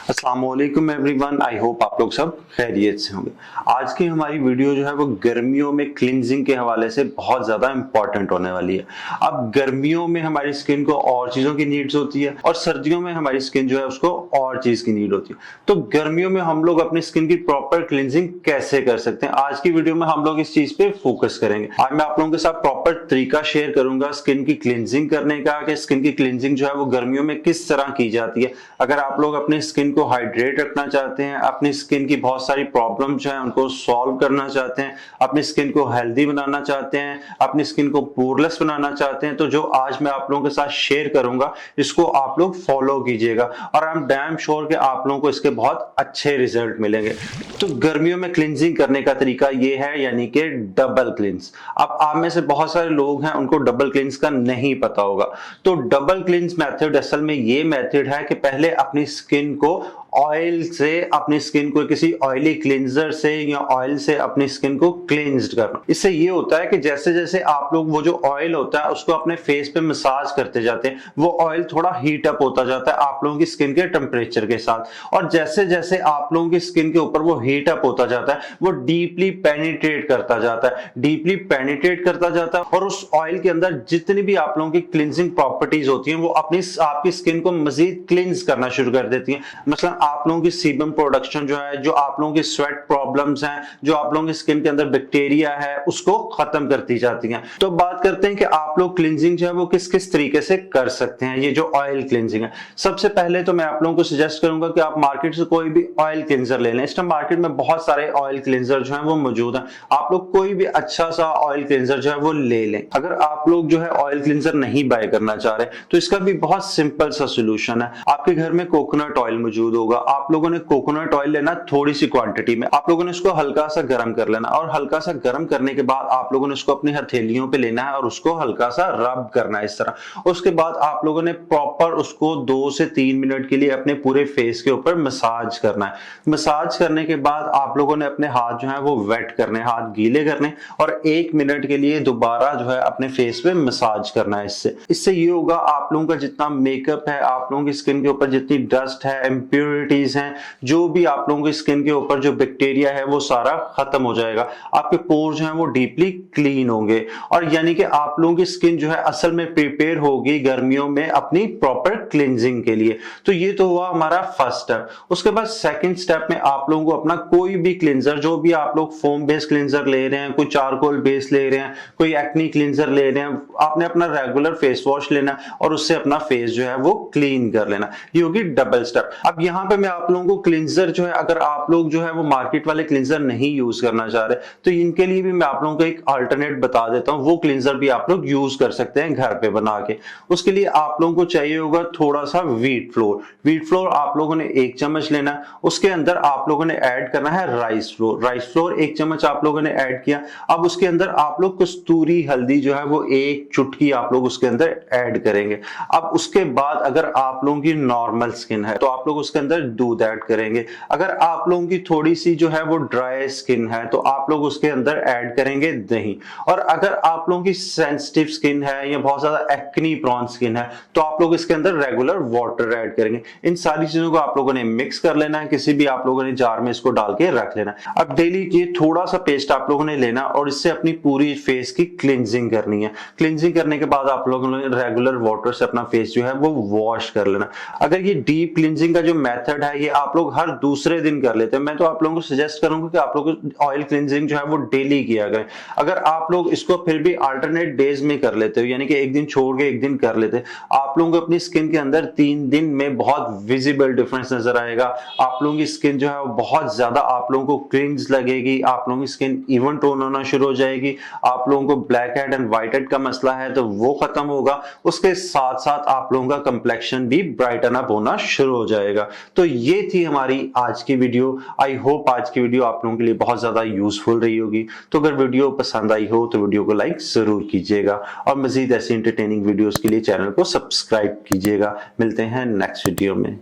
अस्सलाम वालेकुम everyone, I hope आप लोग सब खैरियत से होंगे। आज की हमारी वीडियो जो है वो गर्मियों में क्लींजिंग के हवाले से बहुत ज्यादा इंपॉर्टेंट होने वाली है। अब गर्मियों में हमारी स्किन को और चीजों की नीड्स होती है और सर्दियों में हमारी स्किन जो है उसको और चीज की नीड होती है। तो गर्मियों में हम लोग अपनी स्किन की प्रॉपर क्लींजिंग कैसे कर सकते हैं, आज की वीडियो में हम लोग इस चीज पे फोकस करेंगे। आज मैं आप लोगों के साथ प्रॉपर तरीका शेयर करूंगा स्किन की क्लींजिंग करने का, कि स्किन की क्लींजिंग जो है वो गर्मियों में किस तरह की जाती है। अगर आप लोग अपनी स्किन को हाइड्रेट रखना चाहते हैं, अपनी स्किन की बहुत सारी प्रॉब्लम जो है उनको सॉल्व करना चाहते हैं, अपनी स्किन को हेल्दी बनाना चाहते हैं, अपनी स्किन को पोरलेस बनाना चाहते हैं, तो जो आज मैं आप लोगों के साथ शेयर करूंगा इसको आप लोग फॉलो कीजिएगा और आई एम डैम श्योर कि आप लोगों को इसके बहुत अच्छे रिजल्ट मिलेंगे। तो गर्मियों में क्लींजिंग करने का तरीका ये है, यानी कि डबल क्लींस। अब आप में से बहुत सारे लोग हैं उनको डबल क्लींस का नहीं पता होगा। तो डबल क्लींस मेथड असल में ये मेथड है कि पहले अपनी स्किन को ऑयल से, अपनी स्किन को किसी ऑयली क्लींजर से या ऑयल से अपनी स्किन को क्लींज्ड करना। इससे ये होता है कि जैसे जैसे आप लोग वो जो ऑयल होता है उसको अपने फेस पे मसाज करते जाते हैं, वो ऑयल थोड़ा हीट अप होता जाता है आप लोगों की स्किन के टेम्परेचर के साथ, और जैसे जैसे आप लोगों की स्किन के ऊपर वो हीट अप होता जाता है वो डीपली पेनिट्रेट करता जाता है, डीपली पेनिट्रेट करता जाता है, और उस ऑयल के अंदर जितनी भी आप लोगों की क्लींजिंग प्रॉपर्टीज होती हैं वो अपनी आपकी स्किन को मजीद क्लींज करना शुरू कर देती हैं। मतलब आप लोगों की सीबम प्रोडक्शन जो है, जो आप लोगों की स्वेट प्रॉब्लम्स हैं, जो आप लोगों की स्किन के अंदर बैक्टीरिया है, उसको खत्म करती जाती हैं। तो बात करते हैं कि आप लोग क्लींजिंग जो है वो किस किस तरीके से कर सकते हैं, ये जो ऑयल क्लींजिंग है। सबसे पहले तो मैं आप लोगों को सजेस्ट करूंगा कि आप मार्केट से कोई भी ऑयल क्लींजर ले लें। इस टाइम मार्केट में बहुत सारे ऑयल क्लींजर जो है वो मौजूद है, आप लोग कोई भी अच्छा सा ऑयल क्लींजर जो है वो ले लें। अगर आप लोग जो है ऑयल क्लींजर नहीं बाय करना चाह रहे तो इसका भी बहुत सिंपल सा सोल्यूशन है। आपके घर में कोकोनट ऑयल मौजूद होगा, आप लोगों ने कोकोनट ऑयल लेना थोड़ी सी क्वांटिटी में, आप लोगों ने इसको हल्का सा गर्म कर लेना, और हल्का सा गर्म करने के बाद आप लोगों ने इसको अपनी हथेलियों पे लेना है और उसको हल्का सा रब करना है इस तरह। उसके बाद आप लोगों ने प्रॉपर उसको 2 से 3 मिनट के लिए अपने पूरे फेस के ऊपर मसाज करना है। मसाज करने के बाद आप लोगों ने अपने हाथ जो है वो वेट करने, हाथ गीले करने, और 1 मिनट के लिए दोबारा जो है अपने फेस पे मसाज करना है। इससे ये होगा आप लोगों का जितना मेकअप है, आप लोगों की स्किन के ऊपर जितनी डस्ट है, इम्प्योरिटीज हैं, जो भी आप लोगों की स्किन के ऊपर जो बैक्टीरिया है वो सारा खत्म हो जाएगा। आपके पोर जो है वो डीपली क्लीन होंगे, और यानी कि आप लोगों की स्किन जो है असल में प्रिपेयर होगी गर्मियों में अपनी प्रॉपर क्लींजिंग के लिए। तो ये तो हुआ हमारा फर्स्ट स्टेप। उसके बाद सेकंड स्टेप में आप लोगों को अपना कोई भी क्लींजर, जो भी आप लोग फोम बेस्ड क्लींजर ले रहे हैं, कोई चारकोल बेस्ड ले रहे हैं, कोई एक्नी क्लींजर ले रहे हैं, आपने अपना रेगुलर फेस वॉश लेना और उससे अपना फेस जो है वो क्लीन कर लेना। ये होगी डबल स्टेप। अब यहाँ पे मैं आप लोगों को क्लींजर जो है, अगर आप लोग जो है वो मार्केट वाले क्लींजर नहीं यूज करना चाह रहे तो इनके लिए भी मैं आप लोगों को एक अल्टरनेट बता देता हूँ। वो क्लींजर भी आप लोग यूज कर सकते हैं घर पे बना के। उसके लिए आप लोगों को चाहिए होगा थोड़ा सा व्हीट फ्लोर। व्हीट फ्लोर आप लोगों ने 1 चम्मच लेना है, उसके अंदर आप लोगों ने ऐड करना है राइस फ्लोर। राइस फ्लोर 1 चम्मच आप लोगों ने ऐड किया। अब उसके अंदर आप लोग कस्तूरी हल्दी जो है वो 1 चुटकी आप लोग उसके अंदर ऐड करेंगे। अब उसके बाद अगर आप लोगों की नॉर्मल स्किन है तो आप लोग उसके अंदर दूध ऐड करेंगे। अगर आप लोगों की थोड़ी सी जो है वो ड्राई स्किन है तो आप लोग उसके अंदर ऐड करेंगे दही। और अगर आप लोगों की सेंसिटिव स्किन है या बहुत ज्यादा एक्नी प्रोन स्किन है तो आप लोग इसके अंदर रेगुलर वाटर ऐड करेंगे। इन सारी चीजों को आप लोगों ने मिक्स कर लेना है, किसी भी आप लोगों ने जार में इसको डाल के रख लेना है। अब डेली ये थोड़ा सा पेस्ट आप लोगों ने लेना और इससे अपनी पूरी फेस की क्लींजिंग करनी है। क्लींजिंग करने के बाद आप लोगों ने रेगुलर वाटर से अपना फेस जो है वो वॉश कर लेना। अगर ये डीप क्लींजिंग का जो मेथड है ये आप लोग हर दूसरे दिन कर लेते हैं, मैं तो आप लोगों को सजेस्ट करूंगा कि आप लोग ऑयल क्लींजिंग जो है वो डेली किया करें। अगर आप लोग इसको फिर भी अल्टरनेट डेज में कर लेते हो, यानी कि एक दिन छोड़ के एक दिन कर लेते, आप लोगों को अपनी स्किन के अंदर 3 दिन में बहुत विजिबल डिफरेंस नजर आएगा। आप लोगों की स्किन जो है वो बहुत ज्यादा आप लोगों को क्लींज लगेगी, आप लोगों की स्किन इवन टोन होना शुरू हो जाएगी, आप लोगों को black head and white head का मसला है तो वो खत्म होगा। उसके साथ साथ आप लोगों का कंप्लेक्शन भी ब्राइटन अप होना शुरू हो जाएगा। तो ये थी हमारी आज की वीडियो। आई होप आज की वीडियो आप लोगों के लिए बहुत ज्यादा यूजफुल रही होगी। तो अगर वीडियो पसंद आई हो तो वीडियो को लाइक जरूर कीजिएगा और मजीद ऐसी एंटरटेनिंग वीडियोस के लिए चैनल को सब्सक्राइब कीजिएगा। मिलते हैं नेक्स्ट वीडियो में।